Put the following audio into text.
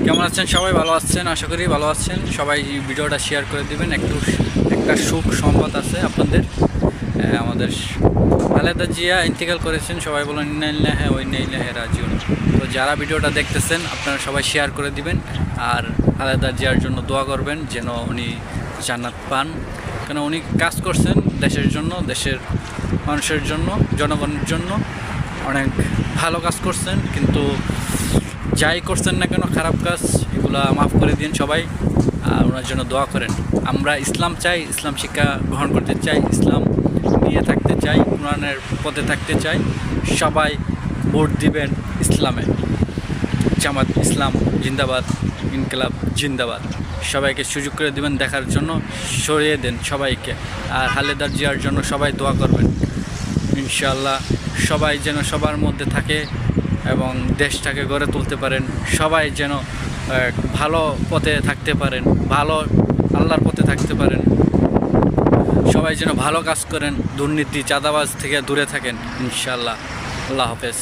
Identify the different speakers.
Speaker 1: কেমন আছেন সবাই? ভালো আছেন, আশা করি ভালো আছেন সবাই। ভিডিওটা শেয়ার করে দিবেন। একটা সুখ সংবাদ আছে আপনাদের। আমাদের খালেদা জিয়া ইন্তেকাল করেছেন। সবাই বলেন ইন্না লিল্লাহি ওয়া ইন্না ইলাইহি রাজিউন। তো যারা ভিডিওটা দেখতেছেন আপনারা সবাই শেয়ার করে দিবেন, আর খালেদা জিয়ার জন্য দোয়া করবেন যেন উনি জান্নাত পান। কেন উনি কাজ করছেন দেশের জন্য, দেশের মানুষের জন্য, জনগণের জন্য অনেক ভালো কাজ করছেন। কিন্তু যাই করছেন না কেন, খারাপ কাজ, এগুলা মাফ করে দিন সবাই, আর ওনার জন্য দোয়া করেন। আমরা ইসলাম চাই, ইসলাম শিক্ষা গ্রহণ করতে চাই, ইসলাম নিয়ে থাকতে চাই, কোরআনের পথে থাকতে চাই। সবাই ভোট দিবেন ইসলামে। জামাত ইসলাম জিন্দাবাদ, ইনকিলাব জিন্দাবাদ। সবাইকে সুযোগ করে দিবেন দেখার জন্য, সরিয়ে দেন সবাইকে। আর খালেদা জিয়ার জন্য সবাই দোয়া করবেন ইনশাআল্লাহ। সবাই যেন সবার মধ্যে থাকে এবং দেশটাকে গড়ে তুলতে পারেন। সবাই যেন ভালো পথে থাকতে পারেন, ভালো আল্লাহর পথে থাকতে পারেন। সবাই যেন ভালো কাজ করেন, দুর্নীতি চাঁদাবাজ থেকে দূরে থাকেন ইনশাআল্লাহ। আল্লাহ হাফেজ।